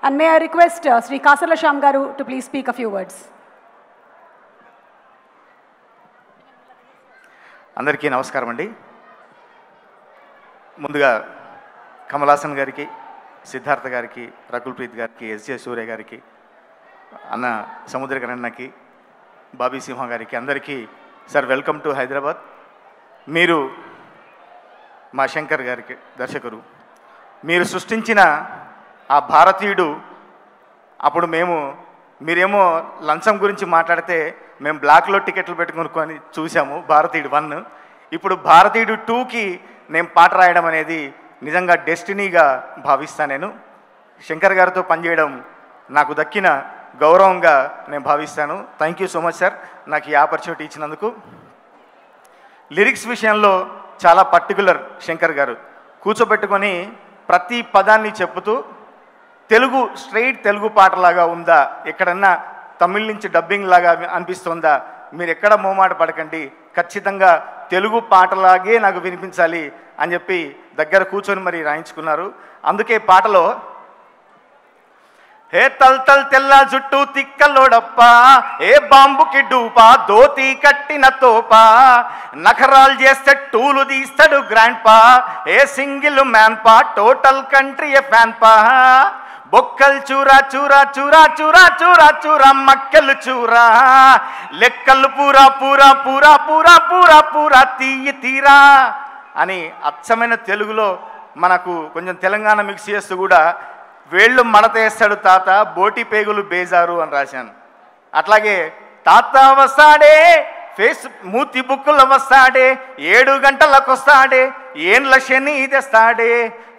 And may I request Sri Kasala Shyam Garu to please speak a few words. అందరికీ నమస్కారం అండి. ముందుగా కమల్ హాసన్ గారికి, సిద్ధార్థ గారికి, రకుల్ ప్రీత్ గారికి, ఎస్జే సూర్య గారికి, అన్న సముద్రకరణ్ అన్నకి, బాబీ సింహ గారికి అందరికీ సార్ వెల్కమ్ టు హైదరాబాద్. మీరు మా శంకర్ గారికి దర్శకుడు, మీరు సృష్టించిన ఆ భారతీయుడు. అప్పుడు మీరేమో లంచం గురించి మాట్లాడితే మేము బ్లాక్లో టికెట్లు పెట్టుకొని చూసాము భారతీయుడు 1. ఇప్పుడు భారతీయుడు 2కి నేను పాట రాయడం అనేది నిజంగా డెస్టినీగా భావిస్తాను. నేను శంకర్ గారితో పనిచేయడం నాకు దక్కిన గౌరవంగా నేను భావిస్తాను. Thank you so much sir నాకు ఈ ఆపర్చునిటీ ఇచ్చినందుకు. లిరిక్స్ విషయంలో చాలా పర్టికులర్ శంకర్ గారు. కూర్చోబెట్టుకొని ప్రతి పదాన్ని చెప్పుతూ తెలుగు స్ట్రైట్ తెలుగు పాటలాగా ఉందా, ఎక్కడన్నా తమిళ్ నుంచి డబ్బింగ్ లాగా అనిపిస్తుందా, మీరు ఎక్కడ మోమాట పడకండి, ఖచ్చితంగా తెలుగు పాటలాగే నాకు వినిపించాలి అని చెప్పి దగ్గర కూర్చొని మరి రాయించుకున్నారు. అందుకే పాటలో ఏ తల్ తెల్ల జుట్టు తిక్కలోడప్ప, ఏ బాంబుకి డూపా, దోతి కట్టిన తోపా, నఖరాలు చేస్తే టూలు తీస్తాడు గ్రాండ్ పా, ఏ సింగిల్ మ్యాన్ పా, టోటల్ కంట్రీ ఏ ఫ్యాన్ పా, బొక్కలు చూరా చూరా చూరా చూరా చూరా చూరా, మక్కలు చూరా, లెక్కలు పూరా పూరా పూరా పూరా పూరా పూరా, తీయి తీరా అని అచ్చమైన తెలుగులో మనకు కొంచెం తెలంగాణ మిక్స్ చేస్తూ కూడా వేళ్ళు మడతేస్తాడు తాత, బోటి పేగులు బేజారు అని రాశాను. అట్లాగే తాత వస్తాడే, ఫేస్ మూతి బుక్కులు వస్తాడే, 7 గంటలకు వస్తాడే, ఏండ్ల శని తెస్తాడే,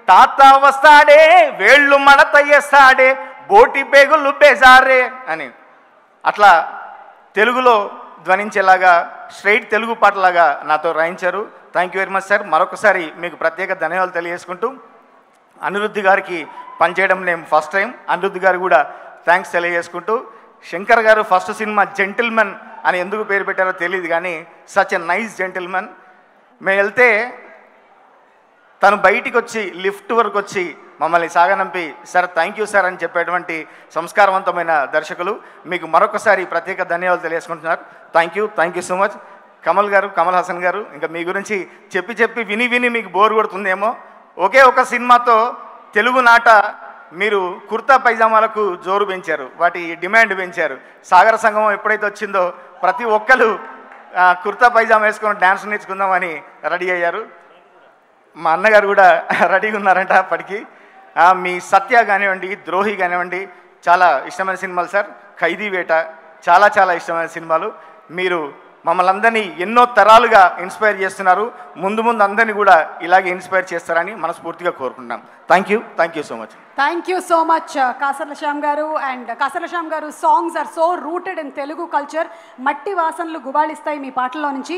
తాత వస్తాడే, వేళ్ళు మడత వేస్తాడే, బోటి పేగులు బేజారే అని అట్లా తెలుగులో ధ్వనించేలాగా స్ట్రైట్ తెలుగు పాటలాగా నాతో రాయించారు. Thank you very much sir. మరొకసారి మీకు ప్రత్యేక ధన్యవాదాలు తెలియజేసుకుంటూ, అనిరుద్ధ్ గారికి పనిచేయడం నేను ఫస్ట్ టైం, అనిరుద్ధ్ గారు కూడా థ్యాంక్స్ తెలియజేసుకుంటూ, శంకర్ గారు ఫస్ట్ సినిమా జెంటిల్మెన్ అని ఎందుకు పేరు పెట్టారో తెలియదు కానీ సచ్ ఎ నైస్ జెంటిల్మెన్. మేము వెళ్తే తను బయటికి వచ్చి లిఫ్ట్ వరకు వచ్చి మమ్మల్ని సాగనంపి సార్ థ్యాంక్ యూ సార్ అని చెప్పేటువంటి సంస్కారవంతమైన దర్శకులు. మీకు మరొకసారి ప్రత్యేక ధన్యవాదాలు తెలియజేసుకుంటున్నారు. Thank you so much. Kamal Haasan garu, ఇంకా మీ గురించి చెప్పి విని మీకు బోర్ కొడుతుందేమో. ఒకే ఒక సినిమాతో తెలుగు నాట మీరు కుర్తా పైజామాలకు జోరు పెంచారు, వాటి డిమాండ్ పెంచారు. సాగర సంగమం ఎప్పుడైతే వచ్చిందో ప్రతి ఒక్కరు కుర్తా పైజామా వేసుకొని డ్యాన్స్ నేర్చుకుందామని రెడీ అయ్యారు. మా అన్నగారు కూడా రెడీగా ఉన్నారంట అప్పటికి. మీ సత్య కానివ్వండి, ద్రోహి కానివ్వండి చాలా ఇష్టమైన సినిమాలు సార్. ఖైదీ వేట చాలా చాలా సినిమాలు. మీరు మమ్మల్ని అందరినీ ఎన్నో తరాలుగా ఇన్స్పైర్ చేస్తున్నారు. ముందు అందరినీ కూడా ఇలాగే ఇన్స్పైర్ చేస్తారని మనస్ఫూర్తిగా కోరుకుంటున్నాం. Thank you so much. Thank you so much, Kasala Shyam Garu. And Kasala Shyam Garu songs are so rooted in Telugu culture. మట్టి వాసనలు గుబాళిస్తాయి మీ పాటల్లో నుంచి.